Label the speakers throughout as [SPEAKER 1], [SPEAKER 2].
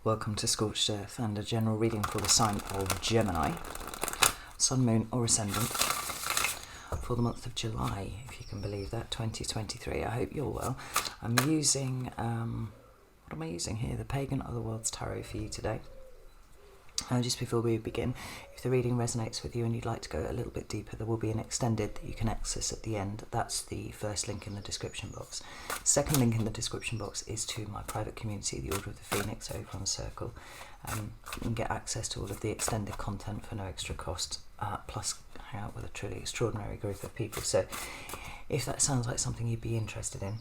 [SPEAKER 1] Welcome to Scorched Earth and a general reading for the sign of Gemini, Sun, Moon or Ascendant for the month of July, if you can believe that, 2023. I hope you're well. I'm using, what am I using here? The Pagan Otherworlds Tarot for you today. Just before we begin, if the reading resonates with you and you'd like to go a little bit deeper, there will be an extended that you can access at the end. That's the first link in the description box. Second link in the description box is to my private community, the Order of the Phoenix, over on Circle. You can get access to all of the extended content for no extra cost, plus hang out with a truly extraordinary group of people. So if that sounds like something you'd be interested in,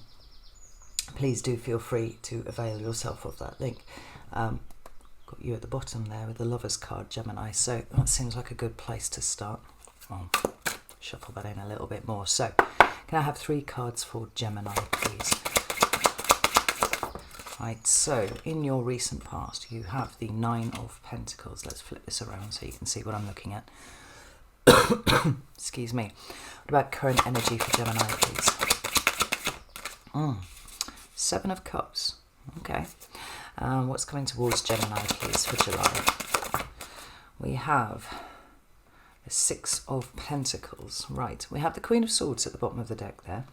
[SPEAKER 1] please do feel free to avail yourself of that link. Got you at the bottom there with the Lover's card, Gemini, so that seems like a good place to start. I'll shuffle that in a little bit more. So can I have 3 cards for Gemini, please? Right, so in your recent past you have the 9 of Pentacles. Let's flip this around so you can see what I'm looking at. Excuse me. What about current energy for Gemini, please? 7 of Cups. Okay. What's coming towards Gemini, please, for July? We have the 6 of Pentacles. Right, we have the Queen of Swords at the bottom of the deck there.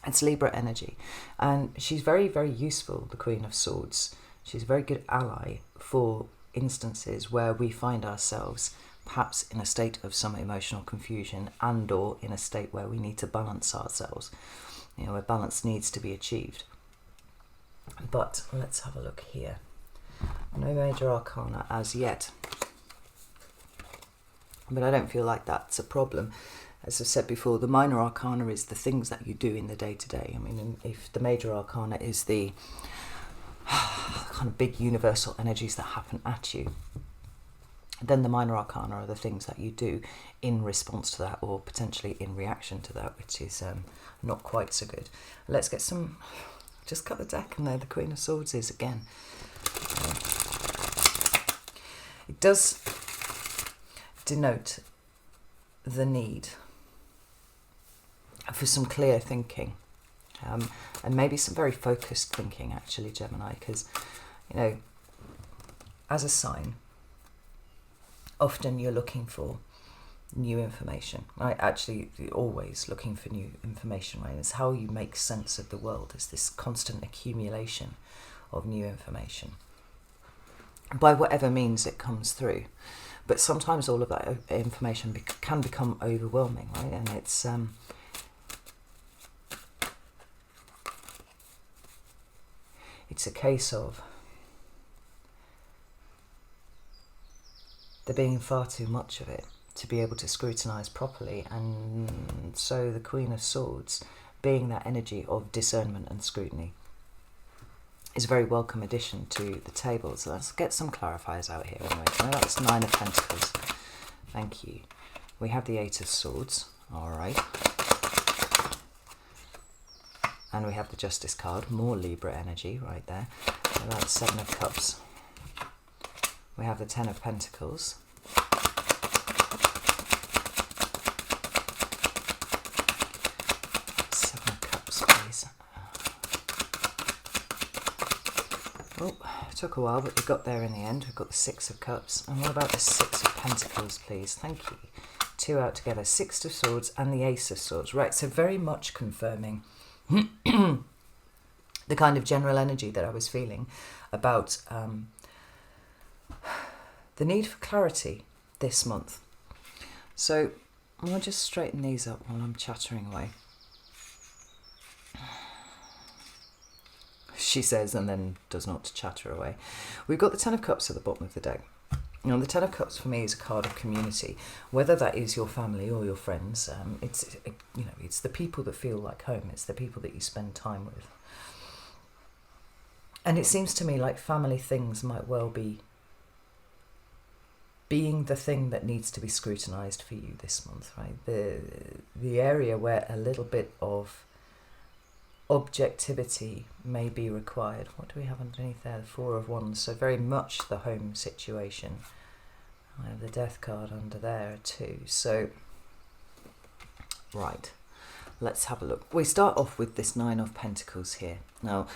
[SPEAKER 1] It's Libra energy, and she's very, very useful, the Queen of Swords. She's a very good ally for instances where we find ourselves perhaps in a state of some emotional confusion and or in a state where we need to balance ourselves, where balance needs to be achieved. But let's have a look here. No major arcana as yet, but I don't feel like that's a problem. As I've said before, the minor arcana is the things that you do in the day-to-day. I mean, if the major arcana is the kind of big universal energies that happen at you, then the minor arcana are the things that you do in response to that, or potentially in reaction to that, which is not quite so good. Let's get some... Just cut the deck, and there the Queen of Swords is again. It does denote the need for some clear thinking, and maybe some very focused thinking, actually, Gemini, because, as a sign, often you're looking for new information, right? Actually, you're always looking for new information, right? It's how you make sense of the world. It's this constant accumulation of new information by whatever means it comes through. But sometimes all of that information can become overwhelming, right? And it's a case of there being far too much of it to be able to scrutinise properly, and so the Queen of Swords, being that energy of discernment and scrutiny, is a very welcome addition to the table. So let's get some clarifiers out here anyway. So that's 9 of Pentacles. Thank you. We have the 8 of Swords. All right. And we have the Justice card. More Libra energy right there. So that's 7 of Cups. We have the 10 of Pentacles. Oh, it took a while, but we got there in the end. We've got the 6 of Cups. And what about the 6 of Pentacles, please? Thank you. 2 out together. 6 of Swords and the Ace of Swords. Right, so very much confirming the kind of general energy that I was feeling about the need for clarity this month. So I'm going to just straighten these up while I'm chattering away. She says, and then does not chatter away. We've got the 10 of Cups at the bottom of the deck. The 10 of Cups for me is a card of community, whether that is your family or your friends. It's the people that feel like home. It's the people that you spend time with. And it seems to me like family things might well be being the thing that needs to be scrutinised for you this month, right? The area where a little bit of objectivity may be required. What do we have underneath there? The 4 of Wands. So very much the home situation. I have the Death card under there too. So, right, let's have a look. We start off with this 9 of Pentacles here. Now,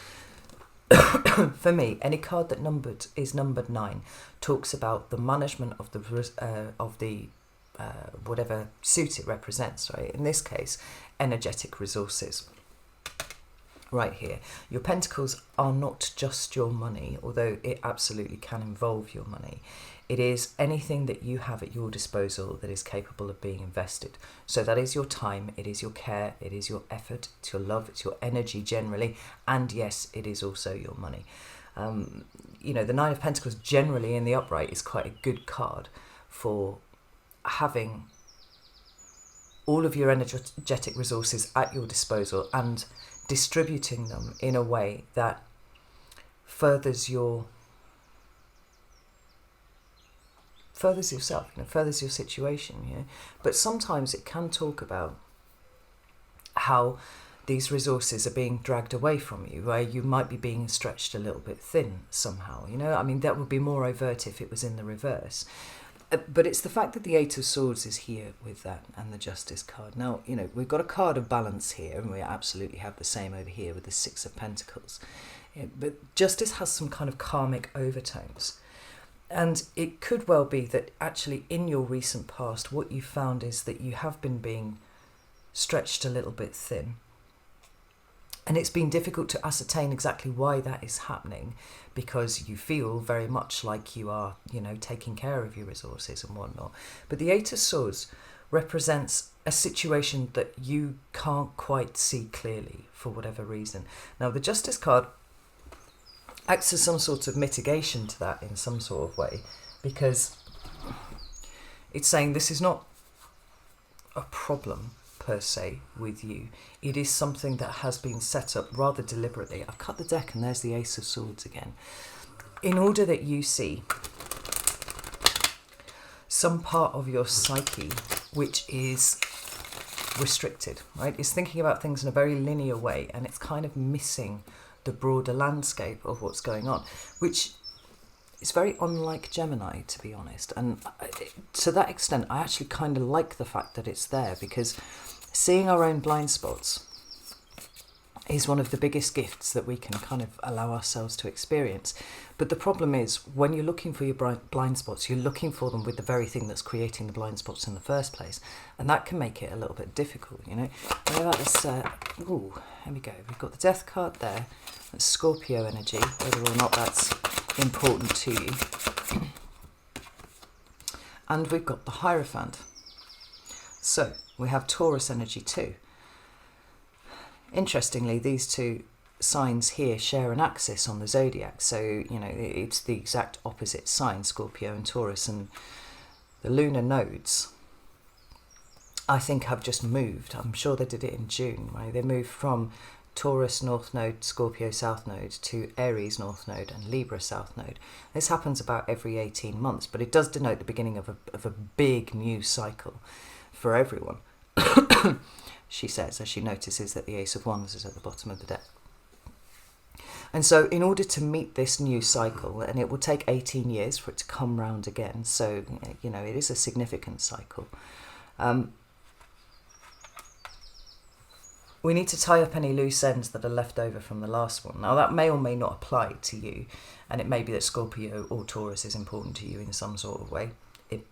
[SPEAKER 1] For me, any card that is numbered 9 talks about the management of the whatever suit it represents, right? In this case, energetic resources. Right here, your pentacles are not just your money, although it absolutely can involve your money. It is anything that you have at your disposal that is capable of being invested. So that is your time, it is your care, it is your effort, it's your love, it's your energy generally, and yes, it is also your money. The Nine of Pentacles generally in the upright is quite a good card for having all of your energetic resources at your disposal and distributing them in a way that furthers yourself, furthers your situation. But sometimes it can talk about how these resources are being dragged away from you, where you might be being stretched a little bit thin somehow. That would be more overt if it was in the reverse. But it's the fact that the Eight of Swords is here with that and the Justice card. Now, we've got a card of balance here, and we absolutely have the same over here with the Six of Pentacles. But Justice has some kind of karmic overtones. And it could well be that actually in your recent past, what you found is that you have been being stretched a little bit thin. And it's been difficult to ascertain exactly why that is happening, because you feel very much like you are, taking care of your resources and whatnot. But the Eight of Swords represents a situation that you can't quite see clearly for whatever reason. Now, the Justice card acts as some sort of mitigation to that in some sort of way, because it's saying this is not a problem per se with you. It is something that has been set up rather deliberately. I've cut the deck and there's the Ace of Swords again. In order that you see some part of your psyche which is restricted, right? It's thinking about things in a very linear way, and it's kind of missing the broader landscape of what's going on, which is very unlike Gemini, to be honest. And to that extent, I actually kind of like the fact that it's there, because seeing our own blind spots is one of the biggest gifts that we can kind of allow ourselves to experience. But the problem is, when you're looking for your blind spots, you're looking for them with the very thing that's creating the blind spots in the first place. And that can make it a little bit difficult, What about this? Here we go. We've got the Death card there. That's Scorpio energy, whether or not that's important to you. And we've got the Hierophant. So we have Taurus energy too. Interestingly, these two signs here share an axis on the zodiac, so it's the exact opposite sign, Scorpio and Taurus, and the lunar nodes I think have just moved. I'm sure they did it in June, right? They moved from Taurus North Node, Scorpio South Node to Aries North Node and Libra South Node. This happens about every 18 months, but it does denote the beginning of a big new cycle for everyone. She says, as she notices that the Ace of Wands is at the bottom of the deck. And so in order to meet this new cycle, and it will take 18 years for it to come round again, so, it is a significant cycle. We need to tie up any loose ends that are left over from the last one. Now, that may or may not apply to you, and it may be that Scorpio or Taurus is important to you in some sort of way.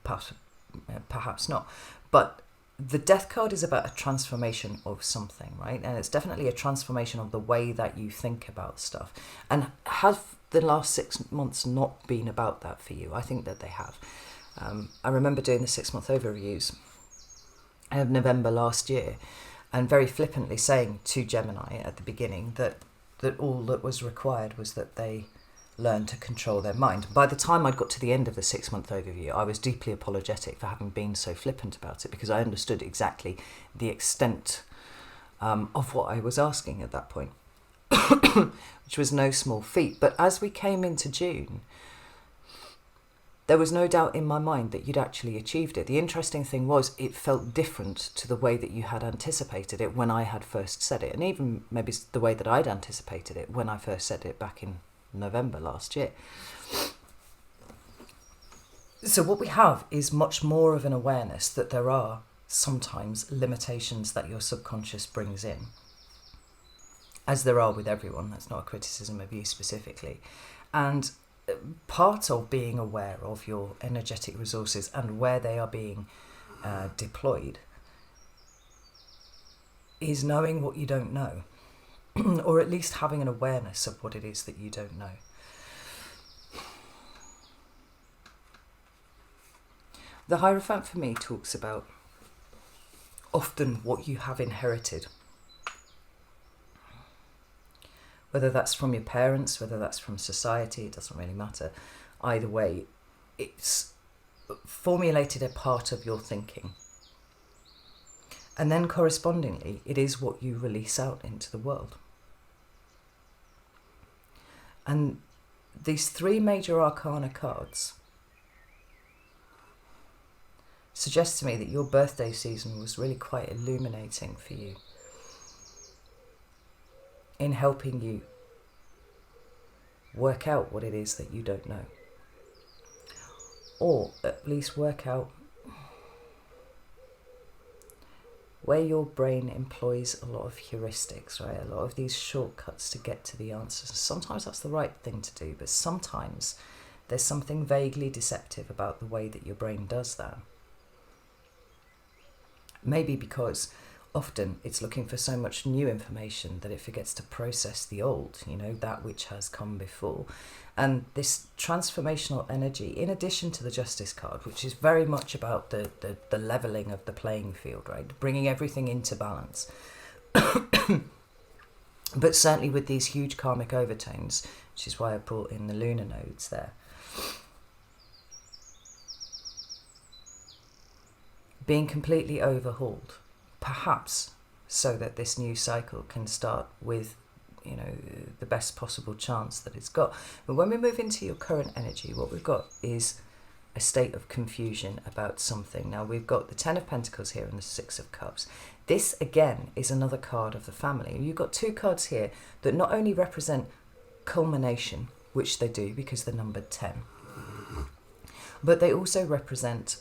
[SPEAKER 1] Perhaps not. But the Death card is about a transformation of something, right? And it's definitely a transformation of the way that you think about stuff. And have the last 6 months not been about that for you? I think that they have. I remember doing the 6-month overviews of November last year, and very flippantly saying to Gemini at the beginning that all that was required was that they learn to control their mind. By the time I'd got to the end of the 6-month overview, I was deeply apologetic for having been so flippant about it, because I understood exactly the extent of what I was asking at that point, which was no small feat. But as we came into June, there was no doubt in my mind that you'd actually achieved it. The interesting thing was, it felt different to the way that you had anticipated it when I had first said it, and even maybe the way that I'd anticipated it when I first said it back in November last year. So what we have is much more of an awareness that there are sometimes limitations that your subconscious brings in. as there are with everyone. That's not a criticism of you specifically. And part of being aware of your energetic resources and where they are being deployed is knowing what you don't know, or at least having an awareness of what it is that you don't know. The Hierophant for me talks about often what you have inherited, whether that's from your parents, whether that's from society, it doesn't really matter. Either way, it's formulated a part of your thinking. And then correspondingly, it is what you release out into the world. And these three major arcana cards suggest to me that your birthday season was really quite illuminating for you in helping you work out what it is that you don't know. Or at least work out where your brain employs a lot of heuristics, right? A lot of these shortcuts to get to the answers. Sometimes that's the right thing to do, but sometimes there's something vaguely deceptive about the way that your brain does that. Maybe because often it's looking for so much new information that it forgets to process the old, that which has come before. And this transformational energy, in addition to the Justice card, which is very much about the leveling of the playing field, right? Bringing everything into balance. But certainly with these huge karmic overtones, which is why I brought in the lunar nodes there. Being completely overhauled, perhaps so that this new cycle can start with the best possible chance that it's got. But when we move into your current energy, what we've got is a state of confusion about something. Now we've got the Ten of Pentacles here and the Six of Cups. This again is another card of the family. You've got two cards here that not only represent culmination, which they do because they're numbered 10, but they also represent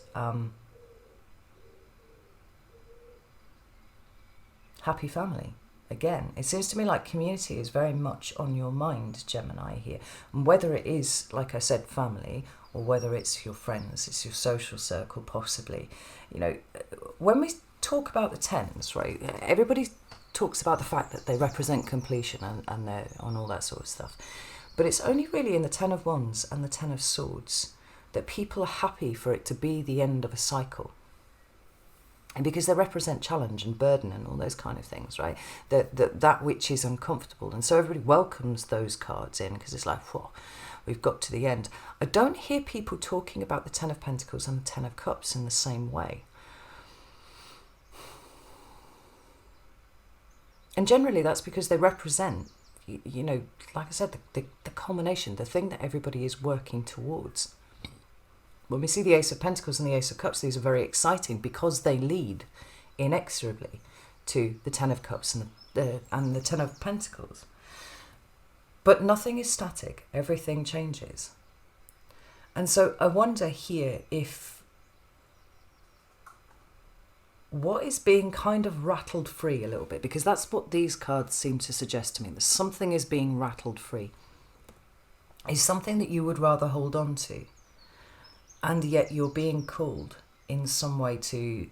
[SPEAKER 1] happy family. Again, it seems to me like community is very much on your mind, Gemini, here. And whether it is, like I said, family, or whether it's your friends, it's your social circle, possibly. When we talk about the tens, right, everybody talks about the fact that they represent completion and they're on all that sort of stuff. But it's only really in the Ten of Wands and the Ten of Swords that people are happy for it to be the end of a cycle. And because they represent challenge and burden and all those kind of things, right? That which is uncomfortable. And so everybody welcomes those cards in because it's like, whoa, we've got to the end. I don't hear people talking about the Ten of Pentacles and the Ten of Cups in the same way. And generally that's because they represent, like I said, the culmination, the thing that everybody is working towards. When we see the Ace of Pentacles and the Ace of Cups, these are very exciting because they lead inexorably to the Ten of Cups and the Ten of Pentacles. But nothing is static. Everything changes. And so I wonder here if what is being kind of rattled free a little bit, because that's what these cards seem to suggest to me, that something is being rattled free, is something that you would rather hold on to. And yet you're being called in some way to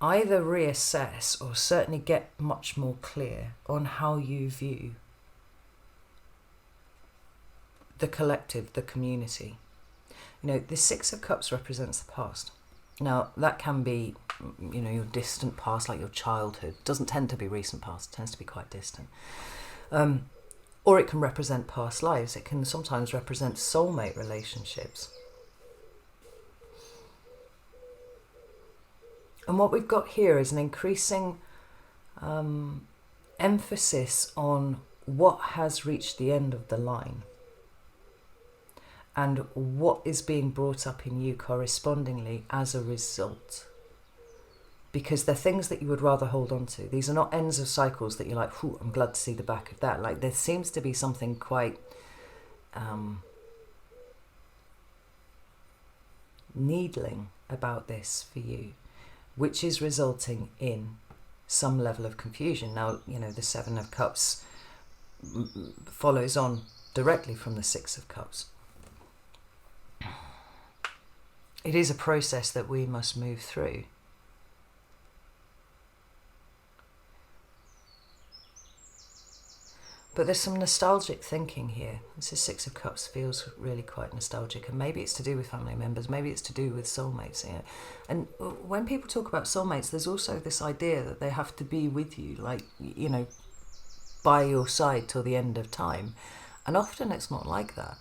[SPEAKER 1] either reassess or certainly get much more clear on how you view the collective, the community. The Six of Cups represents the past. Now, that can be, your distant past, like your childhood. It doesn't tend to be recent past. It tends to be quite distant. Or it can represent past lives. It can sometimes represent soulmate relationships. And what we've got here is an increasing emphasis on what has reached the end of the line and what is being brought up in you correspondingly as a result. Because they're things that you would rather hold on to. These are not ends of cycles that you're like, whew, I'm glad to see the back of that. Like, there seems to be something quite needling about this for you, which is resulting in some level of confusion. Now, the Seven of Cups follows on directly from the Six of Cups. It is a process that we must move through. But there's some nostalgic thinking here. This is Six of Cups, feels really quite nostalgic, and maybe it's to do with family members, maybe it's to do with soulmates. You know? And when people talk about soulmates, there's also this idea that they have to be with you, like, you know, by your side till the end of time. And often it's not like that.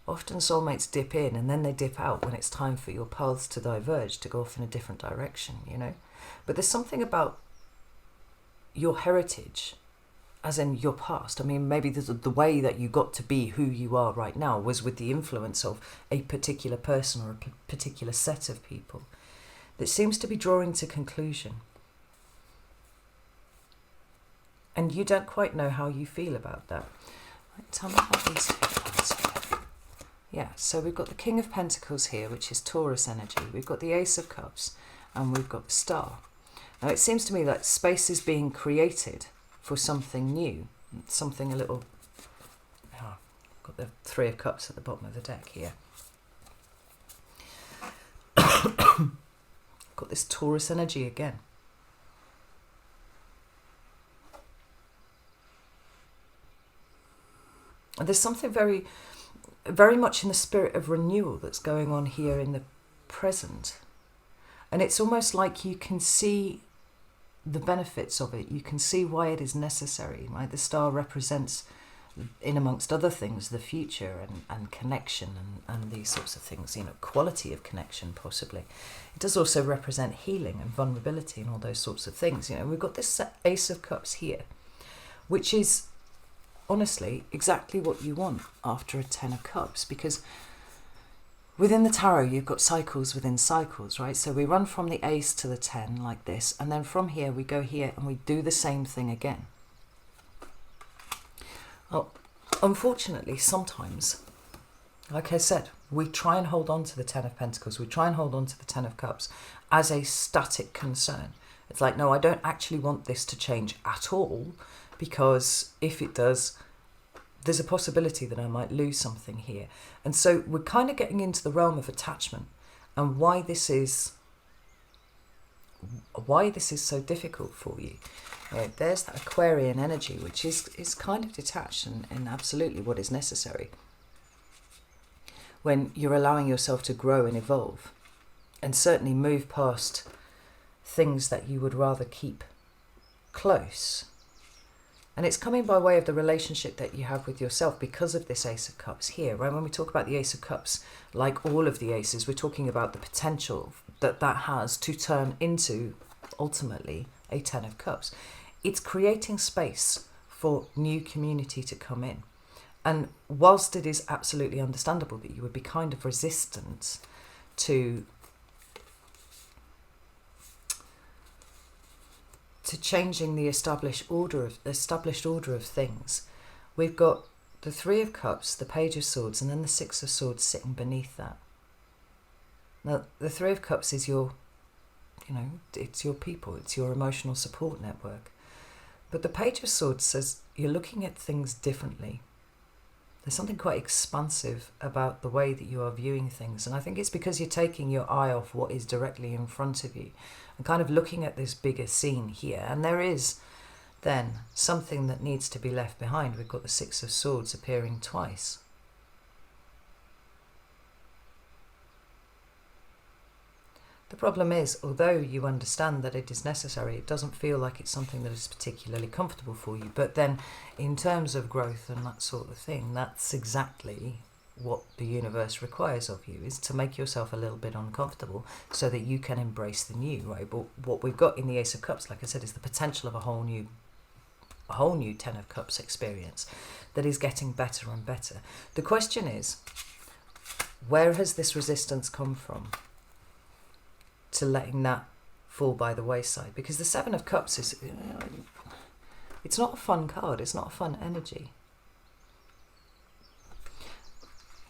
[SPEAKER 1] Often soulmates dip in and then they dip out when it's time for your paths to diverge, to go off in a different direction, you know. But there's something about your heritage, as in your past. I mean, maybe the way that you got to be who you are right now was with the influence of a particular person or a particular set of people that seems to be drawing to conclusion. And you don't quite know how you feel about that. Right, tell me about these two cards here. Yeah, so we've got the King of Pentacles here, which is Taurus energy. We've got the Ace of Cups, and we've got the Star. Now, it seems to me that space is being created for something new, something a little... Oh, got the Three of Cups at the bottom of the deck here. Got this Taurus energy again. And there's something very, very much in the spirit of renewal that's going on here in the present. And it's almost like you can see the benefits of it. You can see why it is necessary, right? The star represents, in amongst other things, the future and connection and these sorts of things, you know, quality of connection possibly. It does also represent healing and vulnerability and all those sorts of things. You know, we've got this Ace of Cups here, which is honestly exactly what you want after a Ten of Cups, because within the tarot you've got cycles within cycles, right? So we run from the Ace to the 10 like this, and then from here we go here and we do the same thing again. Well, unfortunately, sometimes, like I said, we try and hold on to the Ten of Pentacles, we try and hold on to the Ten of Cups as a static concern. It's like, no, I don't actually want this to change at all, because if it does, there's a possibility that I might lose something here. And so we're kind of getting into the realm of attachment and why this is so difficult for you. There's that Aquarian energy, which is kind of detached and absolutely what is necessary when you're allowing yourself to grow and evolve, and certainly move past things that you would rather keep close. And it's coming by way of the relationship that you have with yourself because of this Ace of Cups here, right? When we talk about the Ace of Cups, like all of the aces, we're talking about the potential that has to turn into, ultimately, a Ten of Cups. It's creating space for new community to come in. And whilst it is absolutely understandable that you would be kind of resistant to changing the established order of things, we've got the Three of Cups, the Page of Swords, and then the Six of Swords sitting beneath that. Now, the Three of Cups is your, you know, it's your people, it's your emotional support network. But the Page of Swords says you're looking at things differently. There's something quite expansive about the way that you are viewing things. And I think it's because you're taking your eye off what is directly in front of you and kind of looking at this bigger scene here. And there is then something that needs to be left behind. We've got the Six of Swords appearing twice. The problem is, although you understand that it is necessary, it doesn't feel like it's something that is particularly comfortable for you. But then in terms of growth and that sort of thing, that's exactly what the universe requires of you, is to make yourself a little bit uncomfortable so that you can embrace the new, right? But what we've got in the Ace of Cups, like I said, is the potential of a whole new Ten of Cups experience that is getting better and better. The question is, where has this resistance come from to letting that fall by the wayside? Because the Seven of Cups is, it's not a fun card, it's not a fun energy.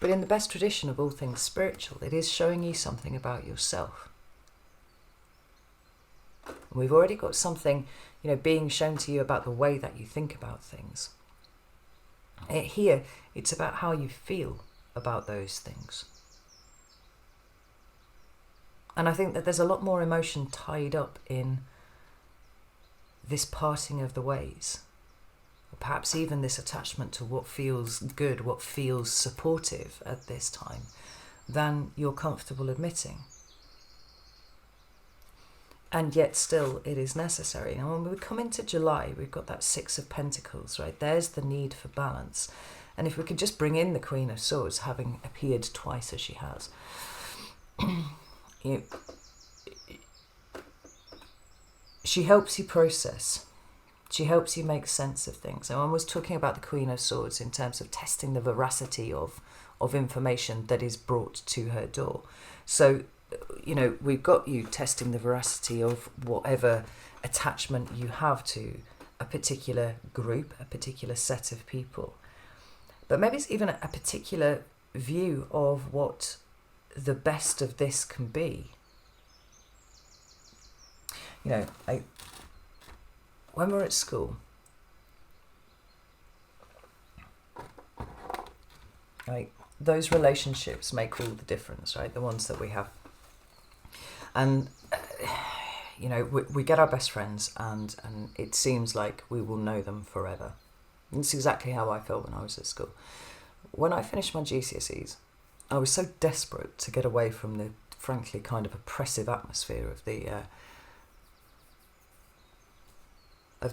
[SPEAKER 1] But in the best tradition of all things spiritual, it is showing you something about yourself. And we've already got something, being shown to you about the way that you think about things. Here, it's about how you feel about those things. And I think that there's a lot more emotion tied up in this parting of the ways. Or perhaps even this attachment to what feels good, what feels supportive at this time, than you're comfortable admitting. And yet still it is necessary. And when we come into July, we've got that Six of Pentacles, right? There's the need for balance. And if we could just bring in the Queen of Swords, having appeared twice as she has, she helps you process. She helps you make sense of things. And I was talking about the Queen of Swords in terms of testing the veracity of information that is brought to her door. So, we've got you testing the veracity of whatever attachment you have to a particular group, a particular set of people. But maybe it's even a particular view of what the best of this can be. When we're at school, right, those relationships make all the difference, right? The ones that we have. And, we get our best friends and it seems like we will know them forever. And it's exactly how I felt when I was at school. When I finished my GCSEs, I was so desperate to get away from the, frankly, kind of oppressive atmosphere of the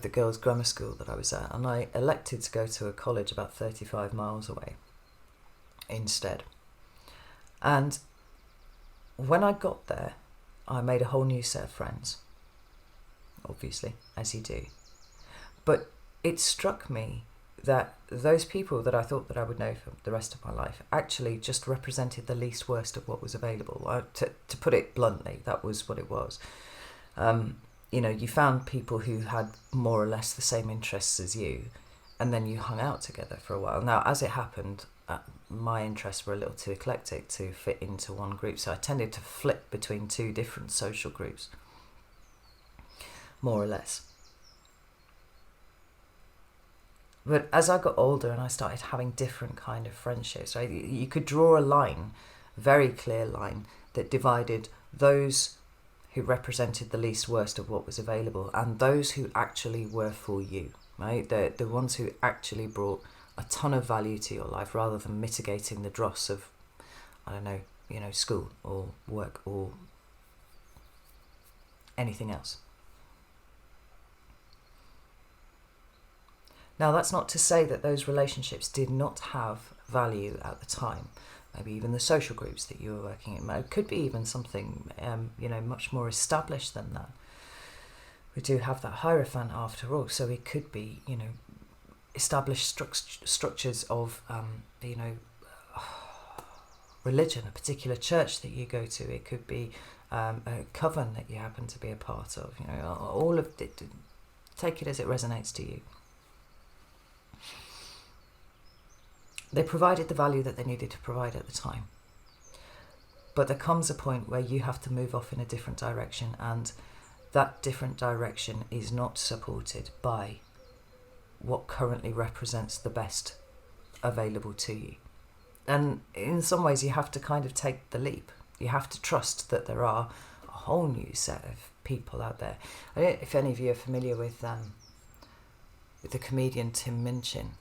[SPEAKER 1] girls' grammar school that I was at, and I elected to go to a college about 35 miles away instead. And when I got there, I made a whole new set of friends, obviously, as you do. But it struck me that those people that I thought that I would know for the rest of my life actually just represented the least worst of what was available. To put it bluntly, that was what it was. You found people who had more or less the same interests as you, and then you hung out together for a while. Now, as it happened, my interests were a little too eclectic to fit into one group, so I tended to flip between two different social groups, more or less. But as I got older and I started having different kind of friendships, right, you could draw a line, a very clear line, that divided those who represented the least worst of what was available and those who actually were for you, right? The ones who actually brought a ton of value to your life rather than mitigating the dross of, school or work or anything else. Now, that's not to say that those relationships did not have value at the time. Maybe even the social groups that you were working in. It could be even something, much more established than that. We do have that Hierophant after all, so it could be, established structures of, religion, a particular church that you go to. It could be a coven that you happen to be a part of. All of it. Take it as it resonates to you. They provided the value that they needed to provide at the time. But there comes a point where you have to move off in a different direction, and that different direction is not supported by what currently represents the best available to you. And in some ways you have to kind of take the leap. You have to trust that there are a whole new set of people out there. I don't know if any of you are familiar with the comedian Tim Minchin,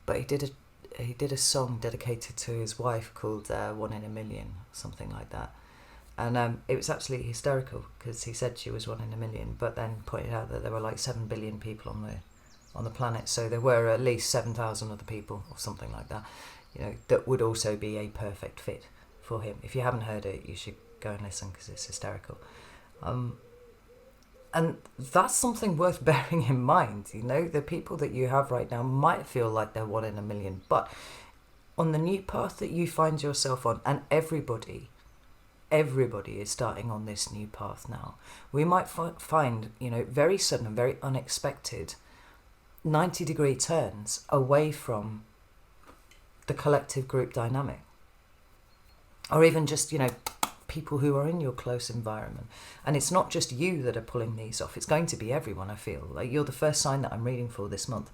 [SPEAKER 1] but he did a song dedicated to his wife called One in a Million, something like that. And it was absolutely hysterical because he said she was 1 in a million, but then pointed out that there were like 7 billion people on the planet, so there were at least 7,000 other people or something like that, that would also be a perfect fit for him. If you haven't heard it, you should go and listen because it's hysterical. And that's something worth bearing in mind. The people that you have right now might feel like they're 1 in a million, but on the new path that you find yourself on, and everybody is starting on this new path now, we might find, very sudden and very unexpected 90-degree turns away from the collective group dynamic. Or even just, people who are in your close environment. And it's not just you that are pulling these off. It's going to be everyone, I feel. Like, you're the first sign that I'm reading for this month.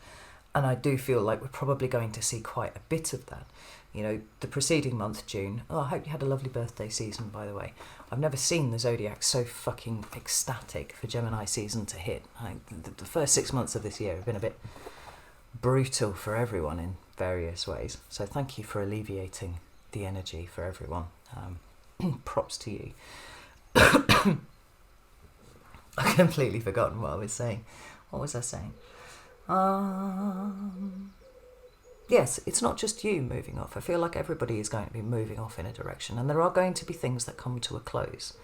[SPEAKER 1] And I do feel like we're probably going to see quite a bit of that. You know, the preceding month, June, I hope you had a lovely birthday season, by the way. I've never seen the zodiac so fucking ecstatic for Gemini season to hit. The first 6 months of this year have been a bit brutal for everyone in various ways. So thank you for alleviating the energy for everyone. Props to you. I've completely forgotten what I was saying. What was I saying? Yes, it's not just you moving off. I feel like everybody is going to be moving off in a direction, and there are going to be things that come to a close.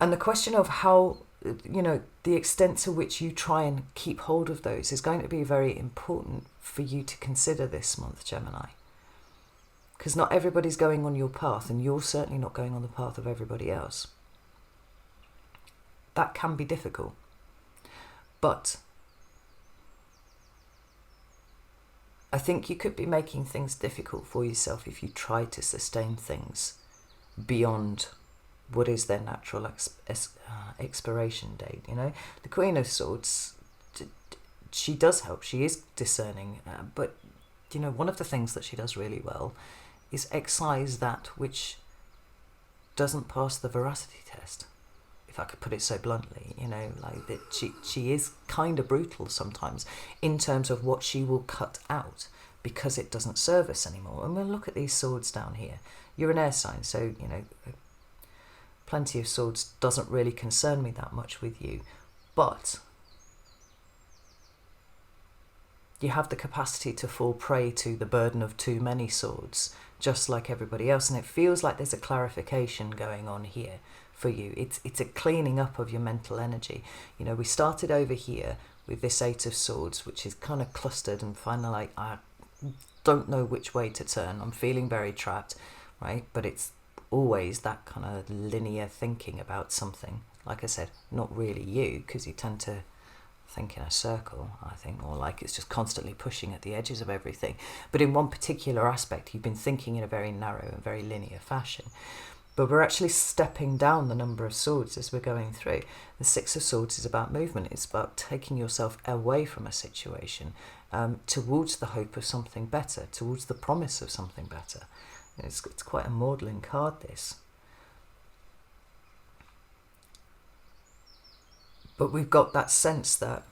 [SPEAKER 1] And the question of how, you know, the extent to which you try and keep hold of those is going to be very important for you to consider this month, Gemini. Because not everybody's going on your path, and you're certainly not going on the path of everybody else. That can be difficult. But I think you could be making things difficult for yourself if you try to sustain things beyond what is their natural expiration date. You know, the Queen of Swords, she does help. She is discerning, but you know, one of the things that she does really well is excise that which doesn't pass the veracity test, if I could put it so bluntly. You know, like that she is kind of brutal sometimes in terms of what she will cut out because it doesn't serve us anymore. And we'll look at these swords down here. You're an air sign, so you know, plenty of swords doesn't really concern me that much with you, but you have the capacity to fall prey to the burden of too many swords, just like everybody else. And it feels like there's a clarification going on here for you. It's a cleaning up of your mental energy. You know, we started over here with this Eight of Swords, which is kind of clustered and kind of like, I don't know which way to turn. I'm feeling very trapped, right? But it's always that kind of linear thinking about something. Like I said, not really you, because you tend to think in a circle, I think, or like it's just constantly pushing at the edges of everything. But in one particular aspect, you've been thinking in a very narrow and very linear fashion. But we're actually stepping down the number of swords as we're going through. The Six of Swords is about movement. It's about taking yourself away from a situation towards the hope of something better, towards the promise of something better. It's quite a maudlin card, this. But we've got that sense that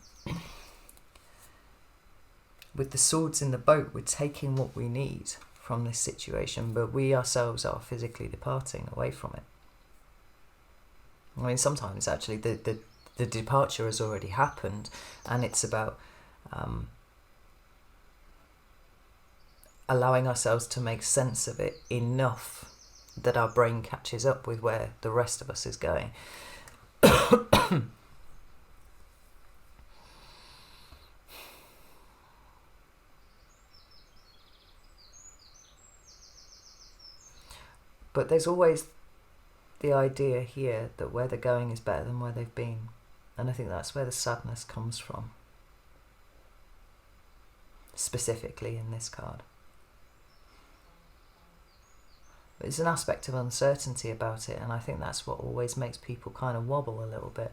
[SPEAKER 1] with the swords in the boat, we're taking what we need from this situation, but we ourselves are physically departing away from it. I mean, sometimes actually the departure has already happened, and it's about allowing ourselves to make sense of it enough that our brain catches up with where the rest of us is going. But there's always the idea here that where they're going is better than where they've been. And I think that's where the sadness comes from. Specifically in this card. There's an aspect of uncertainty about it, and I think that's what always makes people kind of wobble a little bit.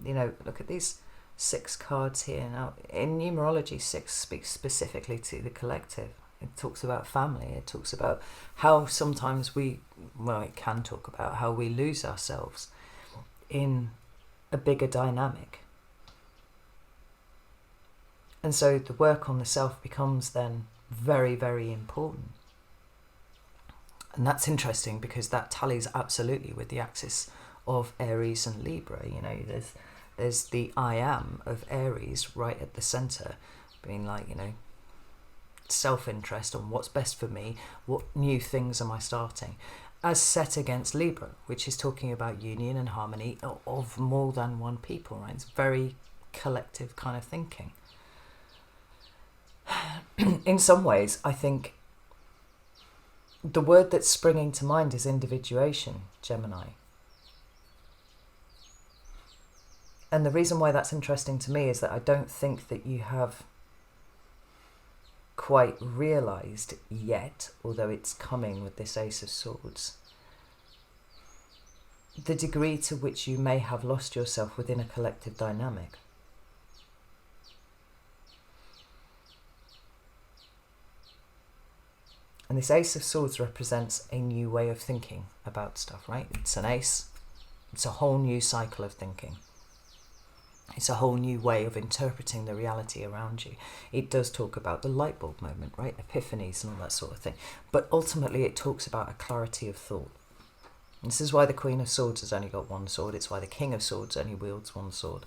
[SPEAKER 1] You know, look at these 6 cards here. Now, in numerology, 6 speaks specifically to the collective. It talks about family. It talks about how sometimes it can talk about how we lose ourselves in a bigger dynamic. And so the work on the self becomes then very, very important. And that's interesting because that tallies absolutely with the axis of Aries and Libra. You know, there's the I am of Aries right at the center, being like, you know, self-interest on what's best for me, what new things am I starting, as set against Libra, which is talking about union and harmony of more than one people, right? It's very collective kind of thinking. In some ways, I think the word that's springing to mind is individuation, Gemini. And the reason why that's interesting to me is that I don't think that you have quite realised yet, although it's coming with this Ace of Swords, the degree to which you may have lost yourself within a collective dynamic. And this Ace of Swords represents a new way of thinking about stuff, right? It's an ace. It's a whole new cycle of thinking. It's a whole new way of interpreting the reality around you. It does talk about the light bulb moment, right? Epiphanies and all that sort of thing. But ultimately it talks about a clarity of thought. And this is why the Queen of Swords has only got one sword. It's why the King of Swords only wields one sword.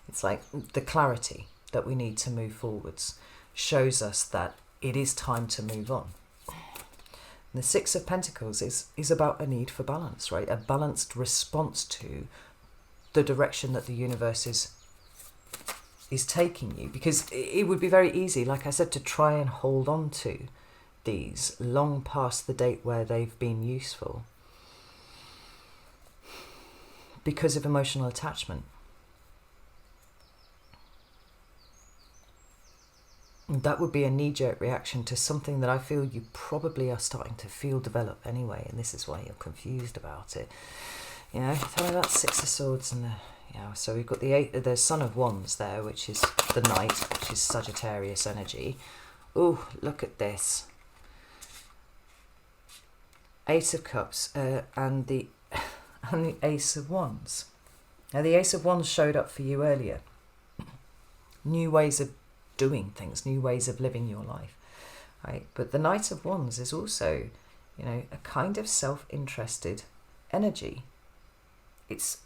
[SPEAKER 1] It's like the clarity that we need to move forwards shows us that it is time to move on. And the Six of Pentacles is about a need for balance, right? A balanced response to the direction that the universe is taking you. Because it would be very easy, like I said, to try and hold on to these long past the date where they've been useful because of emotional attachment. That would be a knee-jerk reaction to something that I feel you probably are starting to feel develop anyway, and this is why you're confused about it. You know, tell me about Six of Swords and the, so we've got the Son of Wands there, which is the Knight, which is Sagittarius energy. Oh, look at this. Ace of Cups and the Ace of Wands. Now the Ace of Wands showed up for you earlier. New ways of doing things, new ways of living your life, right? But the Knight of Wands is also, a kind of self-interested energy. It's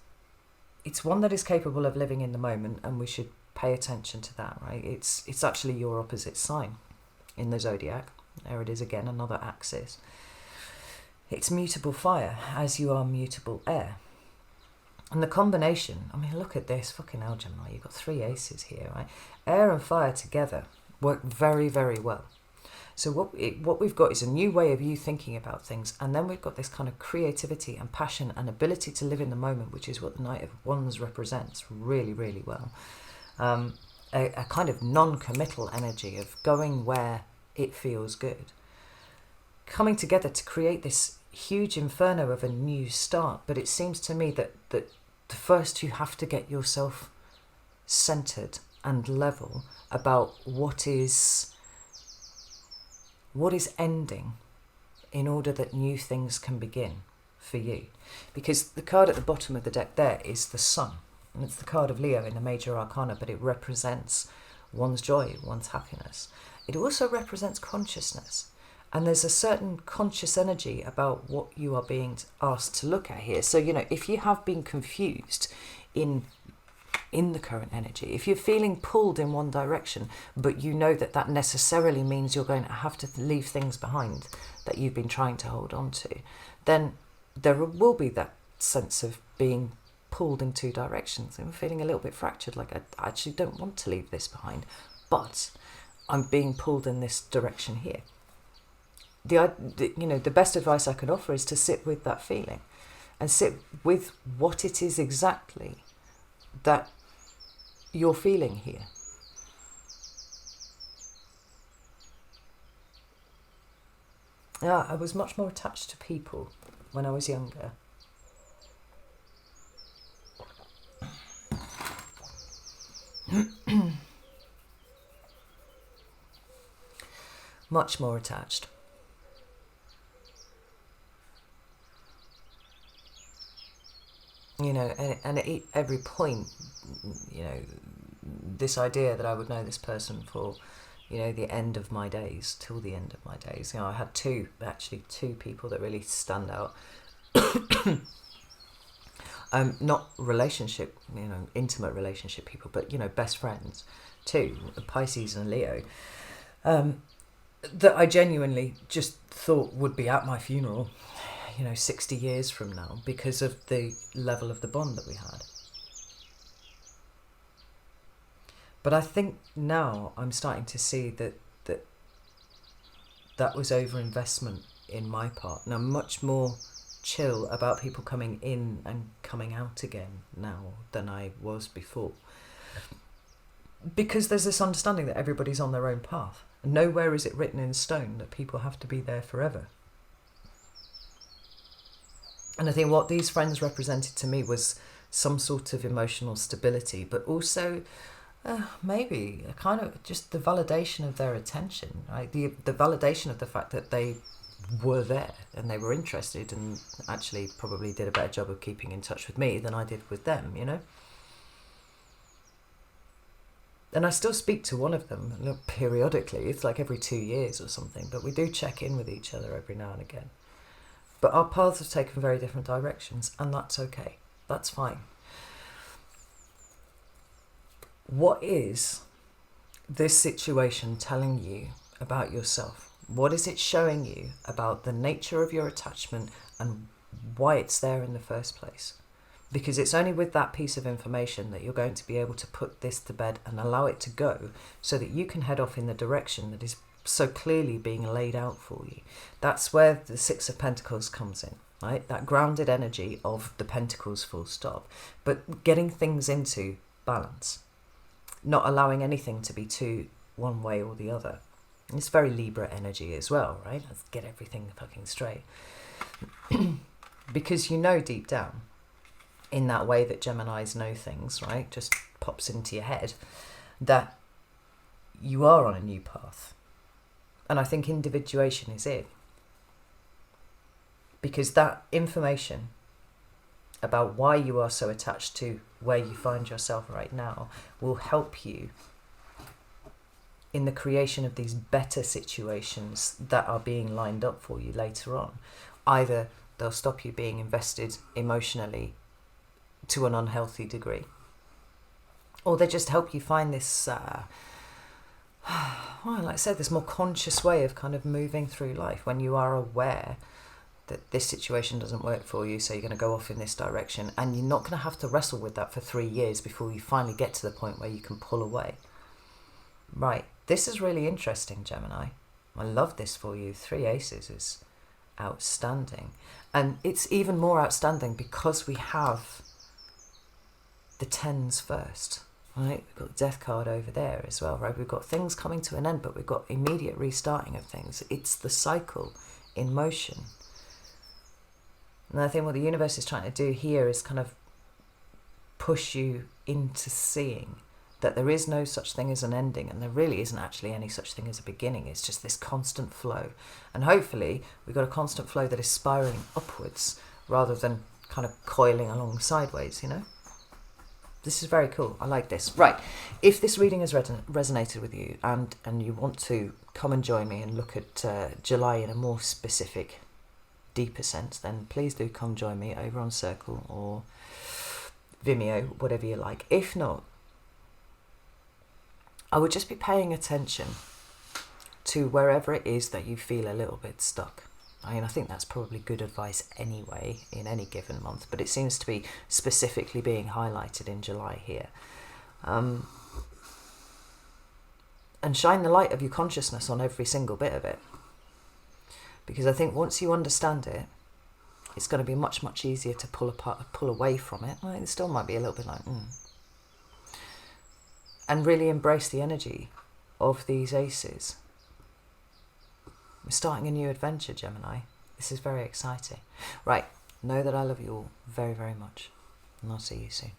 [SPEAKER 1] one that is capable of living in the moment, and we should pay attention to that, right? It's actually your opposite sign in the zodiac. There it is again, another axis. It's mutable fire, as you are mutable air. And the combination, I mean, look at this, fucking hell, Gemini, you've got three aces here, right? Air and fire together work very, very well. So what we've got is a new way of you thinking about things, and then we've got this kind of creativity and passion and ability to live in the moment, which is what the Knight of Wands represents really, really well. A kind of non-committal energy of going where it feels good. Coming together to create this huge inferno of a new start, but it seems to me that first you have to get yourself centered and level about what is ending in order that new things can begin for you. Because the card at the bottom of the deck there is the Sun, and it's the card of Leo in the major arcana, but it represents one's joy, one's happiness. It also represents consciousness. And there's a certain conscious energy about what you are being asked to look at here. So, if you have been confused in the current energy, if you're feeling pulled in one direction, but you know that necessarily means you're going to have to leave things behind that you've been trying to hold on to, then there will be that sense of being pulled in two directions. I'm feeling a little bit fractured, like I actually don't want to leave this behind, but I'm being pulled in this direction here. The best advice I could offer is to sit with that feeling and sit with what it is exactly that you're feeling here. I was much more attached to people when I was younger. Much more attached. And at every point, this idea that I would know this person for, the end of my days, till the end of my days. I had two people that really stand out. Not relationship, intimate relationship people, but, best friends, two, Pisces and Leo, that I genuinely just thought would be at my funeral, 60 years from now, because of the level of the bond that we had. But I think now I'm starting to see that was overinvestment in my part. And I'm much more chill about people coming in and coming out again now than I was before. Because there's this understanding that everybody's on their own path. And nowhere is it written in stone that people have to be there forever. And I think what these friends represented to me was some sort of emotional stability, but also maybe a kind of just the validation of their attention, right? The validation of the fact that they were there and they were interested, and actually probably did a better job of keeping in touch with me than I did with them, you know. And I still speak to one of them periodically. It's like every 2 years or something, but we do check in with each other every now and again. But our paths have taken very different directions, and that's okay. That's fine. What is this situation telling you about yourself? What is it showing you about the nature of your attachment and why it's there in the first place? Because it's only with that piece of information that you're going to be able to put this to bed and allow it to go, so that you can head off in the direction that is so clearly being laid out for you. That's where the Six of Pentacles comes in, right? That grounded energy of the Pentacles, full stop. But getting things into balance, not allowing anything to be too one way or the other. It's very Libra energy as well, right? Let's get everything fucking straight. Because you know deep down, in that way that Geminis know things, right? Just pops into your head, that you are on a new path. And I think individuation is it. Because that information about why you are so attached to where you find yourself right now will help you in the creation of these better situations that are being lined up for you later on. Either they'll stop you being invested emotionally to an unhealthy degree, or they just help you find this well, like I said, this more conscious way of kind of moving through life, when you are aware that this situation doesn't work for you, so you're going to go off in this direction, and you're not going to have to wrestle with that for 3 years before you finally get to the point where you can pull away. Right, this is really interesting, Gemini. I love this for you. 3 aces is outstanding, and it's even more outstanding because we have the 10s first. Right, we've got the Death card over there as well, right? We've got things coming to an end, but we've got immediate restarting of things. It's the cycle in motion. And I think what the universe is trying to do here is kind of push you into seeing that there is no such thing as an ending, and there really isn't actually any such thing as a beginning. It's just this constant flow. And hopefully we've got a constant flow that is spiraling upwards rather than kind of coiling along sideways, you know? This is very cool. I like this. Right. If this reading has resonated with you, and you want to come and join me and look at July in a more specific, deeper sense, then please do come join me over on Circle or Vimeo, whatever you like. If not, I would just be paying attention to wherever it is that you feel a little bit stuck. I mean, I think that's probably good advice anyway in any given month, but it seems to be specifically being highlighted in July here. And shine the light of your consciousness on every single bit of it. Because I think once you understand it, it's going to be much, much easier to pull away from it. Well, it still might be a little bit like, and really embrace the energy of these aces. We're starting a new adventure, Gemini. This is very exciting. Right, know that I love you all very, very much. And I'll see you soon.